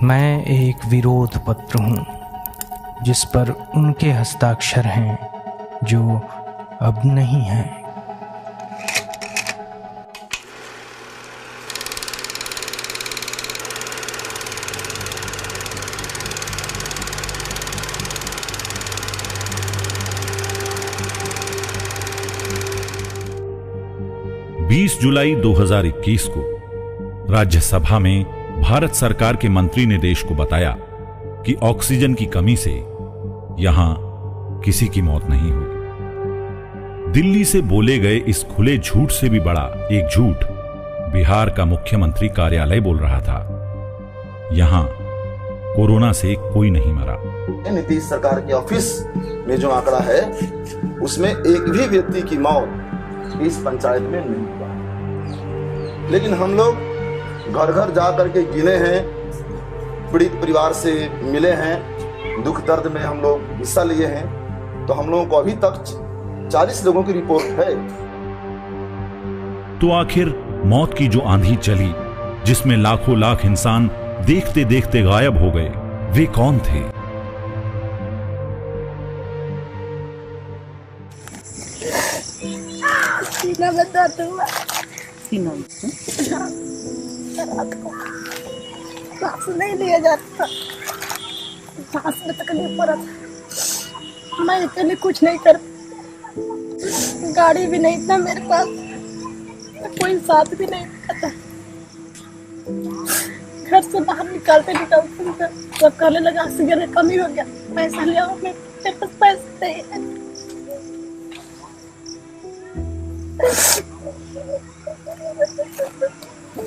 मैं एक विरोध पत्र हूँ जिस पर उनके हस्ताक्षर हैं जो अब नहीं हैं। जुलाई 2021 को राज्यसभा में भारत सरकार के मंत्री ने देश को बताया कि ऑक्सीजन की कमी से यहां किसी की मौत नहीं हुई। दिल्ली से बोले गए इस खुले झूठ से भी बड़ा एक झूठ बिहार का मुख्यमंत्री कार्यालय बोल रहा था। यहां कोरोना से कोई नहीं मरा। नीतीश सरकार के ऑफिस में जो आंकड़ा है उसमें एक भी व्यक्ति की मौत इस पंचायत में नहीं हुआ, लेकिन हम लोग घर घर जा करके गिने हैं, पीड़ित परिवार से मिले हैं, दुख दर्द में हम लोग हिस्सा लिए हैं, तो हम लोगों को अभी तक 40 लोगों की रिपोर्ट है। तो आखिर मौत की जो आंधी चली जिसमें लाखों लाख इंसान देखते देखते गायब हो गए, वे कौन थे? रात को सांस नहीं लिया जाता, सांस में तकलीफ हो रहा था। मैं अकेले कुछ नहीं कर, गाड़ी भी नहीं था मेरे पास, कोई साथ भी नहीं था। घर से बाहर निकालते सब कहने लगा ऑक्सीजन में कमी हो गया, पैसा ले आओ, मेरे पास पैसे नहीं है।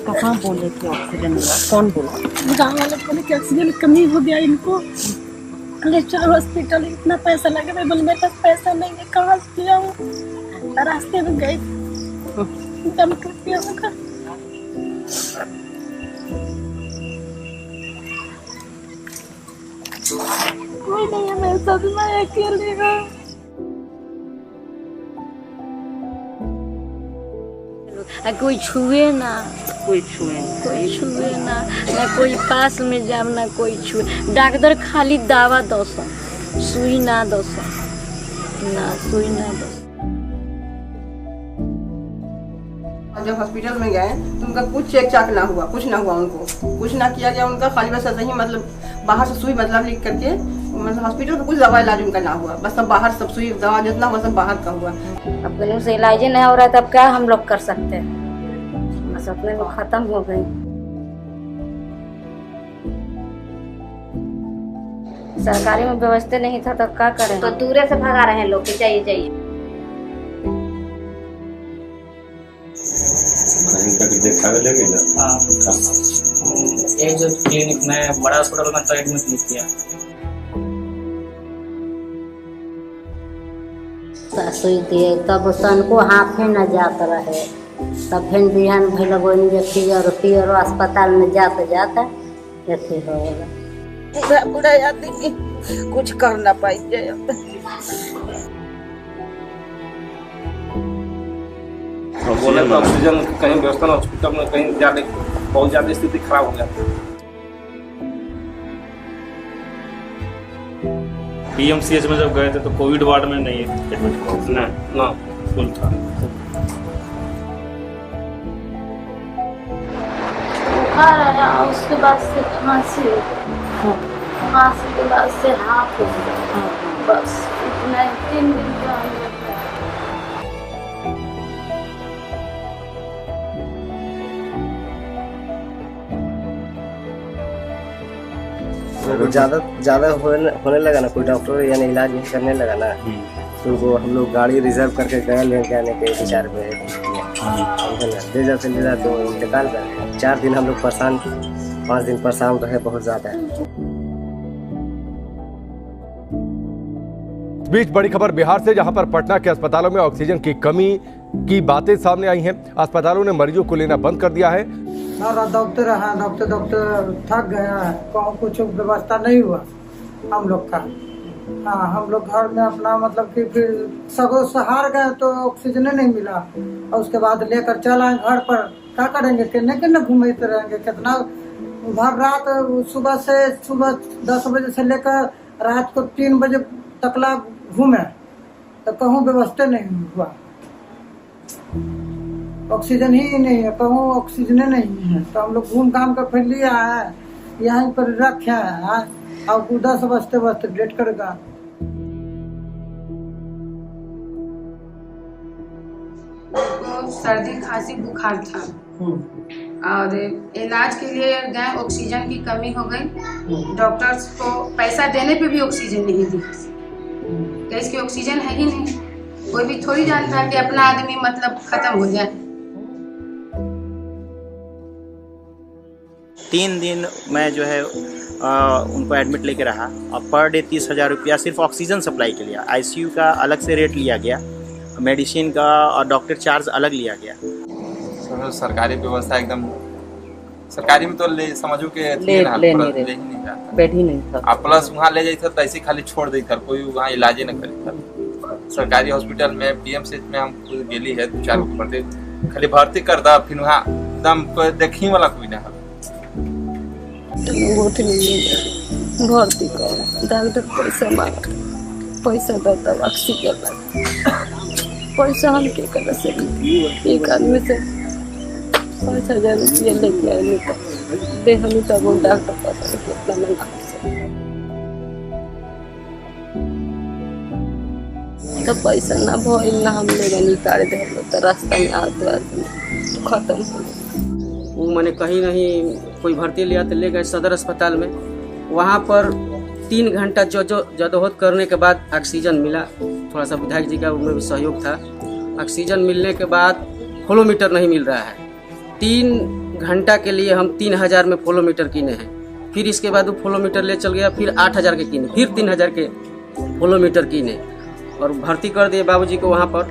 कहाँ बोले थे ऑक्सीजन? कौन बोला? गाँव वाले बोले कि ऑक्सीजन कमी हो गया, इनको ले चलो हॉस्पिटल, इतना पैसा लगे। मैं बोले मेरे पास पैसा नहीं है, कहाँ से आऊँ? रास्ते में गई, दम टूट गया होगा। कोई नहीं है मेरे साथ, मैं अकेली हूँ। कोई छुए ना, कोई छुए ना कोई पास में जाम, ना कोई छुए। डॉक्टर खाली दवा दो, सुई ना दो, ना सुई ना दो। जब हॉस्पिटल में गए तो उनका कुछ चेक चाक ना हुआ, कुछ ना हुआ, उनको कुछ ना किया गया उनका। खाली बस ऐसे ही मतलब बाहर से सुई मतलब लिख करके, मतलब हॉस्पिटल में कुछ दवा इलाज उनका ना हुआ, बस सब बाहर सब सुई दवा जितना हुआ सब बाहर का हुआ। अब गले से इलाज नहीं हो रहा है, तब क्या हम लोग कर सकते हैं? बस अपने को खत्म हो गई। सरकारी में व्यवस्था नहीं था तो क्या करें? तो दूरे से भगा रहे हैं लोग कि चाहिए चाहिए। कहीं तक देखा लगे ना? हाँ, एक जो क्लिनिक में बड़ा हॉस्पिटल में तो एडमिट नहीं किया। सुई दिए तब सन को हाथे न जात रहे, तब फिर बिहान भैल फिर अस्पताल में जाते जाते ऐसे हो गया। बुरा आदमी कुछ कर ना पाई। बोले तो ऑक्सीजन कहीं व्यवस्था ना, हॉस्पिटल में कहीं जाने बहुत ज्यादा स्थिति खराब हो गया। पीएमसीएच में जब गए थे तो कोविड वार्ड में नहीं एडमिट ना फुल था। बुखार आया, उसके बाद से खांसी के बाद से हाथ हो गया, बस इतना 3 दिन का। ज्यादा होने लगा ना, कोई डॉक्टर यानी इलाज नहीं करने लगा ना, तो वो हम लोग गाड़ी रिजर्व करके गए लेके आने के विचार में ले जाते तो इंतकाल कर गए। 4 दिन हम लोग परेशान, 5 दिन परेशान रहे बहुत ज्यादा। इस बीच बड़ी खबर बिहार से, जहां पर पटना के अस्पतालों में ऑक्सीजन की कमी की बातें सामने आई हैं। अस्पतालों ने मरीजों को लेना बंद कर दिया है। डॉक्टर है, डॉक्टर थक गया है, कुछ व्यवस्था नहीं हुआ हम लोग का। हाँ, हम लोग घर में अपना मतलब कि फिर सगो सहार गए तो ऑक्सीजन नहीं मिला, और उसके बाद लेकर चल आए घर पर। क्या करेंगे, कितने घूमते रहेंगे, कितना भर रात सुबह 10 बजे से लेकर रात को 3 बजे तकला घूमे तो कहूँ व्यवस्था नहीं हुआ। ऑक्सीजन ही नहीं है, कहूँ ऑक्सीजन नहीं है, तो हम लोग घूम घाम कर फिर लिया है, यहीं पर रखे हैं और 10 बजते डेट करेगा। सर्दी खांसी बुखार था और इलाज के लिए गए, ऑक्सीजन की कमी हो गई। डॉक्टर्स को पैसा देने पे भी ऑक्सीजन नहीं दी, गैस की ऑक्सीजन है ही नहीं। कोई भी थोड़ी जानता है कि अपना आदमी मतलब खत्म हो जाए। 3 दिन मैं जो है उनको एडमिट लेके रहा और पर डे 30,000 रुपया सिर्फ ऑक्सीजन सप्लाई के लिए। आईसीयू का अलग से रेट लिया गया, मेडिसिन का और डॉक्टर चार्ज अलग लिया गया। सरकारी व्यवस्था एकदम, सरकारी में तो समझो कि ले ही नहीं जाता, बेड ही नहीं था। आप प्लस वहाँ ले जाते तो ऐसे खाली छोड़ देता, कोई वहाँ इलाज ही न करता। सरकारी हॉस्पिटल में पीएमसीएच में हम गेली है 2-4 गो पड़ते, खाली भर्ती कर दा, फिर वहाँ एकदम कोई देखी वाला कोई ना भर्ती कर डॉक्टर पैसा मांगा, पैसा देता ऑक्सीजन पैसा हम क्या कर सकते। एक आदमी से 5,000 रुपया लेके आए तो दे हमें तब डॉक्टर पास कितना महंगा तो पैसा ना भइल ना हम लोग निकाल दे तो रास्ता में आते खत्म हो। वो मैंने कहीं नहीं कोई भर्ती लिया तो ले गए सदर अस्पताल में। वहाँ पर 3 घंटा जदोहद करने के बाद ऑक्सीजन मिला। थोड़ा सा विधायक जी का उनमें भी सहयोग था। ऑक्सीजन मिलने के बाद फ्लोमीटर नहीं मिल रहा है। 3 घंटा के लिए हम 3,000 में फ्लोमीटर किने हैं। फिर इसके बाद वो फ्लोमीटर ले चल गया, फिर 8,000 के किने, फिर 3,000 के फ्लोमीटर किने और भर्ती कर दिए बाबूजी को। वहाँ पर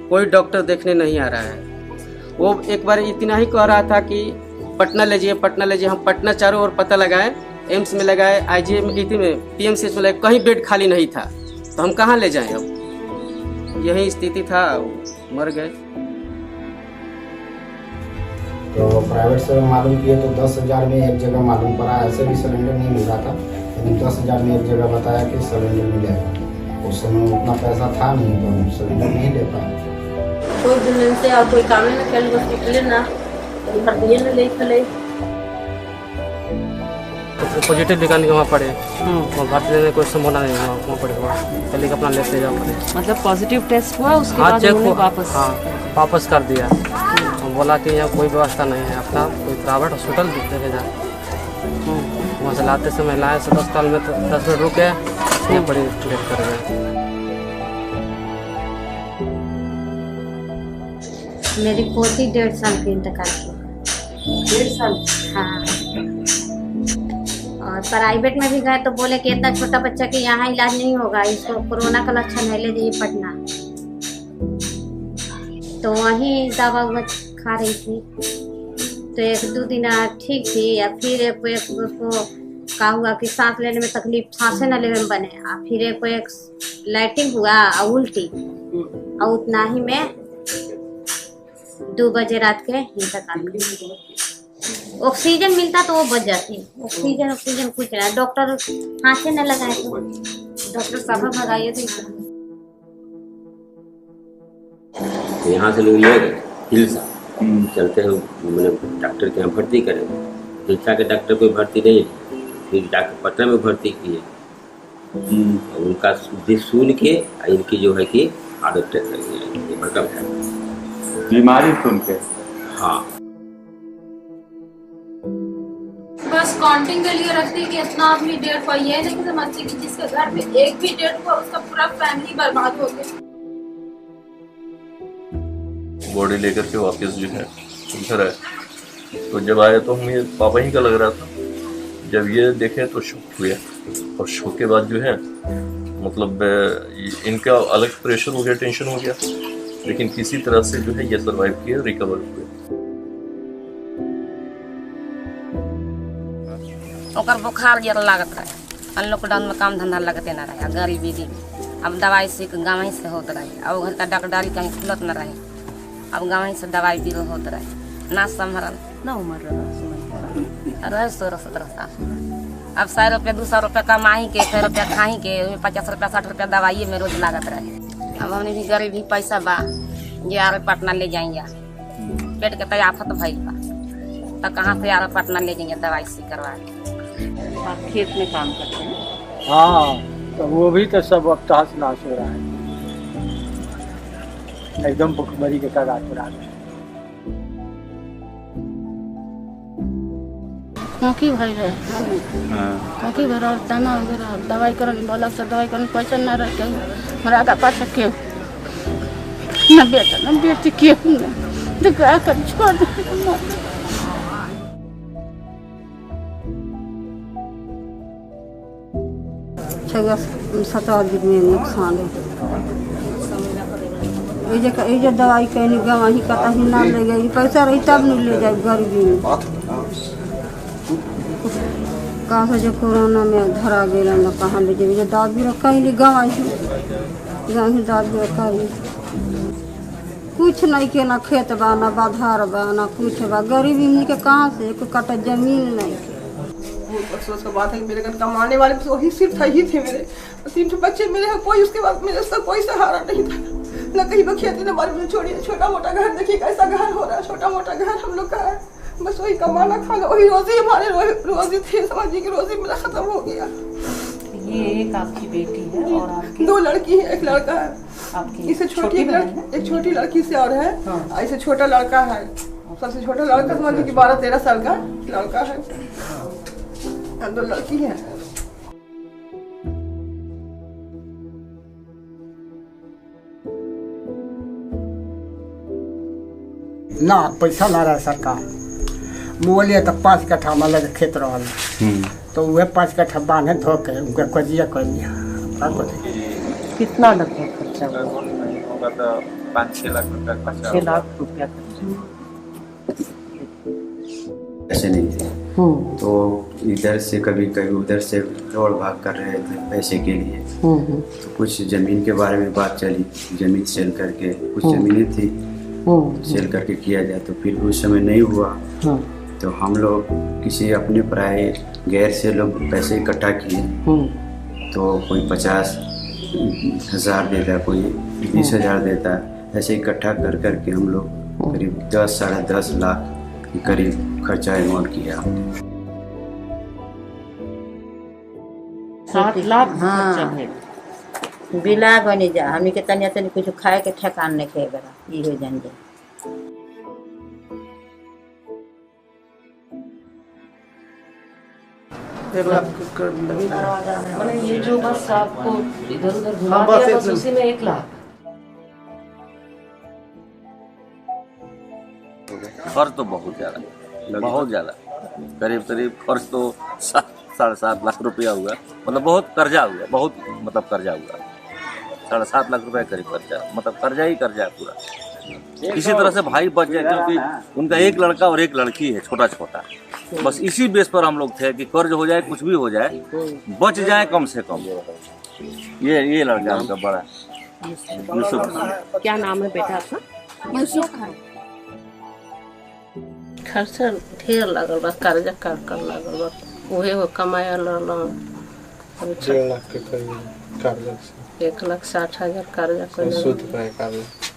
कोई डॉक्टर देखने नहीं आ रहा है। वो एक बार इतना ही कह रहा था कि पटना ले जाइए, पटना ले जाइए। हम पटना चारों ओर पता लगाए, एम्स में लगाए, आईजीएम में, पीएमसीएच में लगाए, कहीं बेड खाली नहीं था। तो हम कहाँ ले जाएं अब, यही स्थिति था, मर गए। तो प्राइवेट से मालूम किए तो 10,000 में एक जगह मालूम पड़ा, ऐसे भी सिलेंडर नहीं मिल रहा था, लेकिन 10,000 में एक जगह बताया कि सिलेंडर मिलेगा। उस समय उतना पैसा था नहीं तो हम सिलेंडर नहीं ले पाए। कोई दिन से और कोई काम नहीं कर हॉस्पिटल ना भर्ती न ले चले पॉजिटिव दिखाने के वहाँ पड़े भर्ती लेने कोई संभावना नहीं वहाँ पड़ेगा, चलिए अपना लेते जाओ पड़े। मतलब पॉजिटिव टेस्ट हुआ उसके बाद चेक वापस वापस कर दिया। हम बोला कि यहाँ कोई व्यवस्था नहीं है, अपना कोई प्राइवेट हॉस्पिटल दिखे जा। वहाँ से लाते समय लाए सदर अस्पताल में तो 10 मिनट रुके, बड़ी लेट कर गए। मेरी पोती 1.5 साल की इंतकाल की। 1.5 साल? हाँ। और प्राइवेट में भी गए तो बोले कि इतना छोटा बच्चा के यहाँ इलाज नहीं होगा, इसको कोरोना का लक्षण है, ले जाइए पटना। तो वहीं दवा उवा खा रही थी तो 1-2 दिन ठीक थी, या फिर एक उसको कहा हुआ कि सांस लेने में तकलीफ, सांसें न लेने में बने। फिर एक लाइटिंग हुआ और उल्टी, और उतना ही में 2 बजे रात के इंतकाल कर। ऑक्सीजन मिलता तो वो बच जाती। ऑक्सीजन कुछ नहीं, डॉक्टर हाथे न लगाए तो डॉक्टर साहब भगाइए तो यहाँ से लोग ले गए हिलसा, चलते हैं मैंने डॉक्टर के यहाँ भर्ती करें। हिलसा के डॉक्टर कोई भर्ती नहीं, फिर डॉक्टर पटना में भर्ती किए। उनका सुन के इनकी जो है कि आदत बड़का बीमारी सुन के। हाँ, बस काउंटिंग के लिए रखती कि इतना आदमी डेट हुआ, ये नहीं समझती कि जिसके घर में एक भी डेट हुआ उसका पूरा फैमिली बर्बाद हो गया। बॉडी लेकर के वापस जो है घर आए, तो जब आए तो हमें पापा ही का लग रहा था। जब ये देखे तो शॉक हुआ, और शॉक के बाद जो है मतलब इनका अलग प्रेशर हो गया, टेंशन हो गया, लेकिन किसी तरह से जो है ये सर्वाइव किए, रिकवर हुए। ओकर बुखार जर लागत है, लॉकडाउन में काम धंधा लगते न रहे, गरीबी दी अब दवाई से गाँव ही से होते रहे, अब घर का डॉक्टरी कहीं खुलत न रहे, अब गाँव ही से दवाई बिल होते रहे, ना संभरल ना उम्र रहा। रहे 16-17 साल। अब 100 रुपया 200 रुपया कमाई के 100 रुपया खाई के 50 रुपया 60 रुपया दवाई में रोज लागत रहे। अब हमने भी गरीब ही पैसा बा जे आर पटना ले जाएंगे, पेट के तो आफत भइल बा, तो कहाँ से आर पटना ले जाएंगे दवाई से करवा के। खेत में काम करते हैं। हाँ, तो वो भी तो सब अब तहस नहस हो रहा है, एकदम भुखमरी के कगार पर आ गए। मौकी भर रहे मौकी भर और तना वगैरह दवाई करने बोला से दवाई करने पैसा ना रह के हमारा का पास के ना बेटा ना बेटी के तो क्या कर छोड़ दे। छः 7 दिन में नुकसान है। ये दवाई कहीं गवाही कता ही ना ले गई, पैसा रही तब नहीं ले जाए गरीबी में। कहाँ से जो कोरोना में धरा गया ना कहाँ ले जाए, दाद भी रखा ही गवाही दाद भी रखा ही कुछ नहीं के, ना खेत बा ना बाधार बा ना कुछ बा, गरीबी में के कहाँ से एक कटा जमीन नहीं। अफसोस का बात है कि मेरे घर कमाने वाले तो वही सिर्फ ही थे मेरे, 3 बच्चे मेरे हैं, कोई उसके बाद मेरे उसका कोई सहारा नहीं था, न कहीं बखियाती न बारे में छोड़िए। छोटा मोटा घर देखिए कैसा घर हो रहा है, छोटा मोटा घर हम लोग का है, बस वही कमाना खाना वही रोजी हमारे रोजी थी, समझिए कि रोजी मेरा खत्म हो गया। ये एक आपकी बेटी है और आपकी 2 लड़की है, 1 लड़का है। आपकी इससे छोटी एक छोटी लड़की से और है, इससे छोटा लड़का है। सबसे छोटा लड़का समझिए कि 12-13 साल का लड़का है, 2 लड़की है। ना पैसा ला रहा है सरकार, बोलिए तो 5 कट्ठा में लगे खेत रहा, तो वह 5 कट्ठा बांधे धो के उनका कजिया कर दिया। कितना लगता है खर्चा? होगा तो 5-6 लाख रुपया खर्चा। 6 लाख रुपया ऐसे नहीं थे, तो इधर से कभी कभी उधर से दौड़ भाग कर रहे थे पैसे के लिए। तो कुछ जमीन के बारे में बात चली, जमीन सेल करके, कुछ जमीनें थी सेल करके किया जाए, तो फिर उस समय नहीं हुआ। तो हम लोग किसी अपने पराए गैर से लोग पैसे इकट्ठा किए, तो कोई 50,000 देता, कोई 20,000 देता, ऐसे इकट्ठा कर करके हम लोग करीब 10-10.5 लाख के करीब खर्चा अमाउंट किया हमने। 7 लाख? हाँ, बिला बनी जा हमी के तनिया तनी कुछ खाए के ठेकान नहीं खे बरा ई हो जान जा। मैंने ये जो बस आपको इधर उधर घुमा दिया बस उसी में 1 लाख। खर्च तो बहुत ज़्यादा करीब खर्च तो 7.5 लाख रुपया हुआ, मतलब बहुत कर्जा हुआ, बहुत मतलब कर्जा हुआ, 7.5 लाख रुपया करीब कर्जा, मतलब कर्जा ही कर्जा है पूरा। किसी तरह से भाई बच जाए, क्योंकि उनका 1 लड़का और 1 लड़की है, छोटा छोटा, बस इसी बेस पर हम लोग थे कि कर्ज हो जाए, कुछ भी हो जाए, बच जाए कम से कम। ये लड़का उनका बड़ा यूसुफ। क्या नाम है बेटा आपका? खर्चा ढेर लगल बा, कर्जा कर लगल बा, उहे वो कमाया लड़ल 1.5 लाख के करीब कर्जा, 1,60,000 कर्जा कर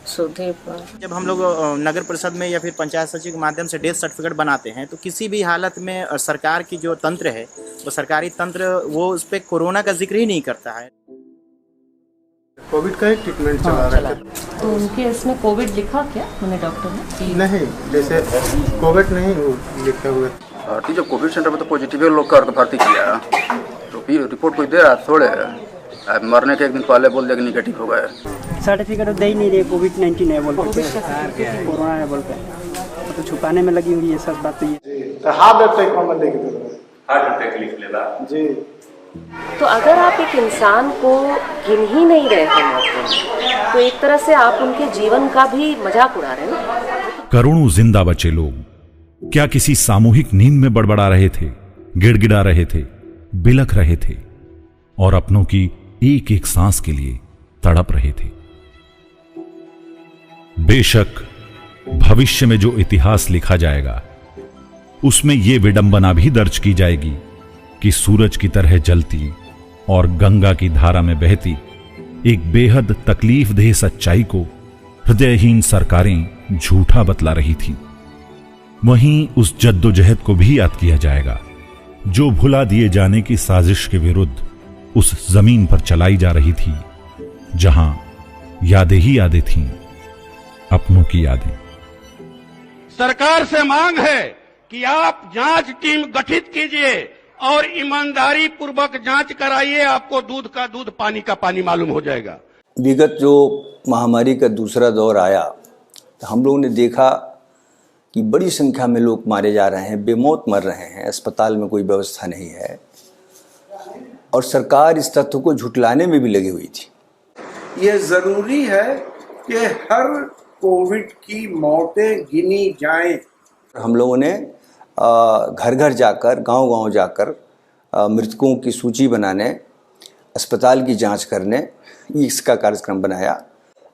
सुधे पर। जब हम लोग नगर परिषद में या फिर पंचायत सचिव के माध्यम से डेथ सर्टिफिकेट बनाते हैं, तो किसी भी हालत में सरकार की जो तंत्र है, वो सरकारी तंत्र वो उस पर कोरोना का जिक्र ही नहीं करता है। कोविड का ही ट्रीटमेंट चला रहे थे। तो उनके इसमें कोविड लिखा क्या मैंने डॉक्टर ने? नहीं, जैसे कोविड नहीं लिखे हुए। भर्ती जो कोविड सेंटर में तो पॉजिटिव लोग कर तो भर्ती किया, तो फिर रिपोर्ट कोई दे रहा थोड़े, मरने के 1 दिन पहले बोल दिया कि निगेटिव हो गए। सर्टिफिकेट दे ही नहीं रहे, कोविड-19 है बोल के, कोरोना है बोल के, तो छुपाने में लगी हुई है सब बात। तो ये हार्ट अटैक में लेके हार्ट अटैक लिख लेला जी। तो अगर आप एक इंसान को गिन ही नहीं रहे हैं, तो एक तरह से आप उनके जीवन का भी मजाक उड़ा रहे हैं। करोड़ों जिंदा बचे लोग क्या किसी सामूहिक नींद में बड़बड़ा रहे थे, गिड़गिड़ा रहे थे, बिलख रहे थे और अपनों की एक एक सांस के लिए तड़प रहे थे। बेशक भविष्य में जो इतिहास लिखा जाएगा उसमें यह विडंबना भी दर्ज की जाएगी कि सूरज की तरह जलती और गंगा की धारा में बहती एक बेहद तकलीफदेह सच्चाई को हृदयहीन सरकारें झूठा बतला रही थीं। वहीं उस जद्दोजहद को भी याद किया जाएगा जो भुला दिए जाने की साजिश के विरुद्ध उस जमीन पर चलाई जा रही थी, जहां यादें ही यादें थीं, अपनों की यादें। सरकार से मांग है कि आप जांच टीम गठित कीजिए और ईमानदारी पूर्वक जांच कराइए, आपको दूध का दूध पानी का पानी मालूम हो जाएगा। विगत जो महामारी का दूसरा दौर आया तो हम लोगों ने देखा कि बड़ी संख्या में लोग मारे जा रहे हैं, बेमौत मर रहे हैं, अस्पताल में कोई व्यवस्था नहीं है और सरकार इस तथ्य को झुटलाने में भी लगी हुई थी। ये जरूरी है कि हर कोविड की मौतें गिनी जाएं। हम लोगों ने घर घर जाकर, गांव-गांव जाकर मृतकों की सूची बनाने, अस्पताल की जांच करने, इसका कार्यक्रम बनाया।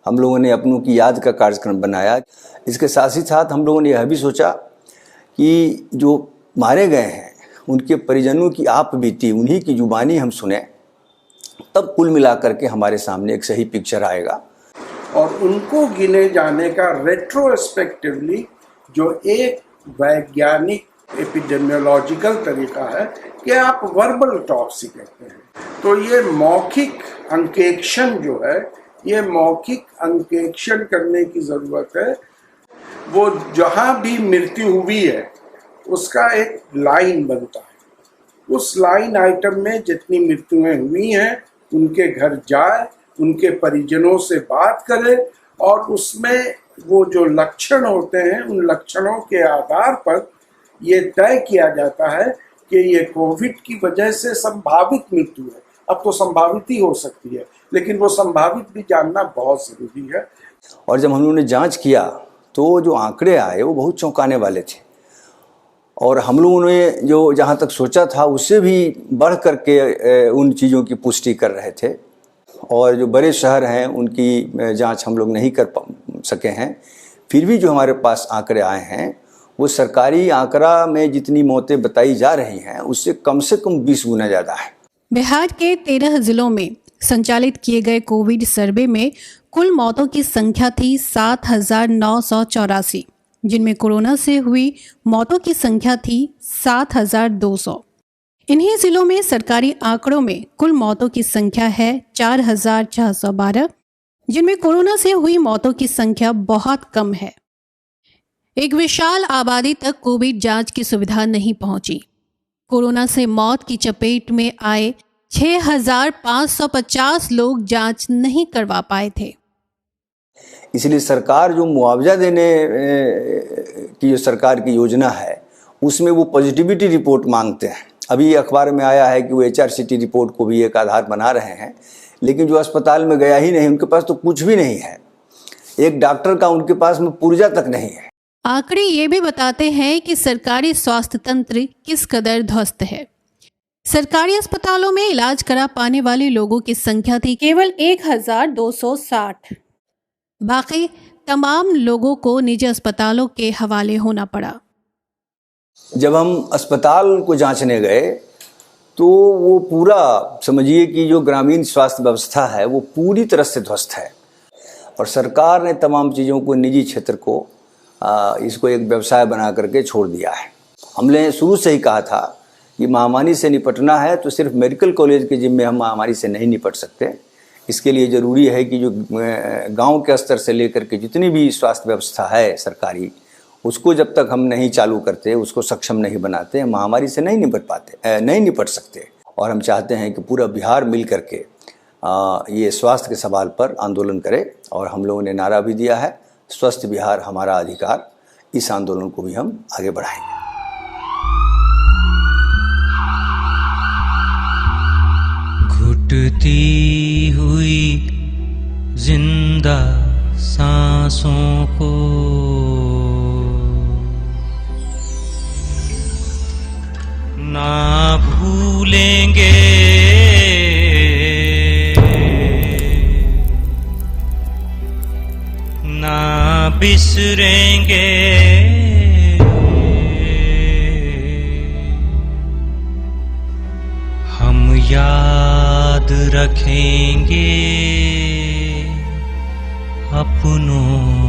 हम लोगों ने अपनों की याद का कार्यक्रम बनाया। इसके साथ ही साथ हम लोगों ने यह भी सोचा कि जो मारे गए हैं उनके परिजनों की आप बीती, उन्हीं की जुबानी हम सुने, तब कुल मिलाकर के हमारे सामने एक सही पिक्चर आएगा। और उनको गिने जाने का रेट्रोस्पेक्टिवली जो एक वैज्ञानिक एपिडेमियोलॉजिकल तरीका है कि आप वर्बल ऑटोप्सी कहते हैं। तो ये मौखिक अंकेक्षण जो है, ये मौखिक अंकेक्षण करने की ज़रूरत है। वो जहाँ भी मृत्यु हुई है उसका एक लाइन बनता है। उस लाइन आइटम में जितनी मृत्युएं हुई हैं उनके घर जाए, उनके परिजनों से बात करें और उसमें वो जो लक्षण होते हैं उन लक्षणों के आधार पर ये तय किया जाता है कि ये कोविड की वजह से संभावित मृत्यु है। अब तो संभावित ही हो सकती है, लेकिन वो संभावित भी जानना बहुत ज़रूरी है। और जब हम लोगों ने जांच किया तो जो आंकड़े आए वो बहुत चौंकाने वाले थे और हम लोगों ने जो जहाँ तक सोचा था उससे भी बढ़ करके उन चीज़ों की पुष्टि कर रहे थे। और जो बड़े शहर हैं उनकी जांच हम लोग नहीं कर सके हैं, फिर भी जो हमारे पास आंकड़े आए हैं वो सरकारी आंकड़ा में जितनी मौतें बताई जा रही हैं उससे कम 20 गुना ज़्यादा है। बिहार के 13 जिलों में संचालित किए गए कोविड सर्वे में कुल मौतों की संख्या थी 7,984, जिनमें कोरोना से हुई मौतों की संख्या थी 7,200। इन्हीं जिलों में सरकारी आंकड़ों में कुल मौतों की संख्या है 4,612, जिनमें कोरोना से हुई मौतों की संख्या बहुत कम है। एक विशाल आबादी तक कोविड जांच की सुविधा नहीं पहुंची। कोरोना से मौत की चपेट में आए 6,550 लोग जांच नहीं करवा पाए थे। इसलिए सरकार जो मुआवजा देने की जो सरकार की योजना है उसमें वो पॉजिटिविटी रिपोर्ट मांगते हैं। अभी अखबार में आया है कि वो HRCT रिपोर्ट को भी एक आधार बना रहे हैं, लेकिन जो अस्पताल में गया ही नहीं, उनके पास तो कुछ भी नहीं है। एक डॉक्टर का उनके पास में पुर्जा तक नहीं है। आंकड़े ये भी बताते हैं कि सरकारी स्वास्थ्य तंत्र किस कदर ध्वस्त है। सरकारी अस्पतालों में इलाज करा पाने वाले लोगों की संख्या थी केवल 1,260। बाकी तमाम लोगों को निजी अस्पतालों के हवाले होना पड़ा। जब हम अस्पताल को जांचने गए तो वो पूरा समझिए कि जो ग्रामीण स्वास्थ्य व्यवस्था है वो पूरी तरह से ध्वस्त है और सरकार ने तमाम चीज़ों को, निजी क्षेत्र को इसको एक व्यवसाय बना करके छोड़ दिया है। हमने शुरू से ही कहा था कि महामारी से निपटना है तो सिर्फ मेडिकल कॉलेज के जिम्मे हम महामारी से नहीं निपट सकते। इसके लिए ज़रूरी है कि जो गांव के स्तर से लेकर के जितनी भी स्वास्थ्य व्यवस्था है सरकारी, उसको जब तक हम नहीं चालू करते, उसको सक्षम नहीं बनाते, महामारी से नहीं निपट सकते। और हम चाहते हैं कि पूरा बिहार मिल करके ये स्वास्थ्य के सवाल पर आंदोलन करे और हम लोगों ने नारा भी दिया है, स्वस्थ बिहार हमारा अधिकार। इस आंदोलन को भी हम आगे बढ़ाएंगे। घुटती हुई जिंदा सांसों को ना भूलेंगे, ना बिसरेंगे। याद रखेंगे अपनों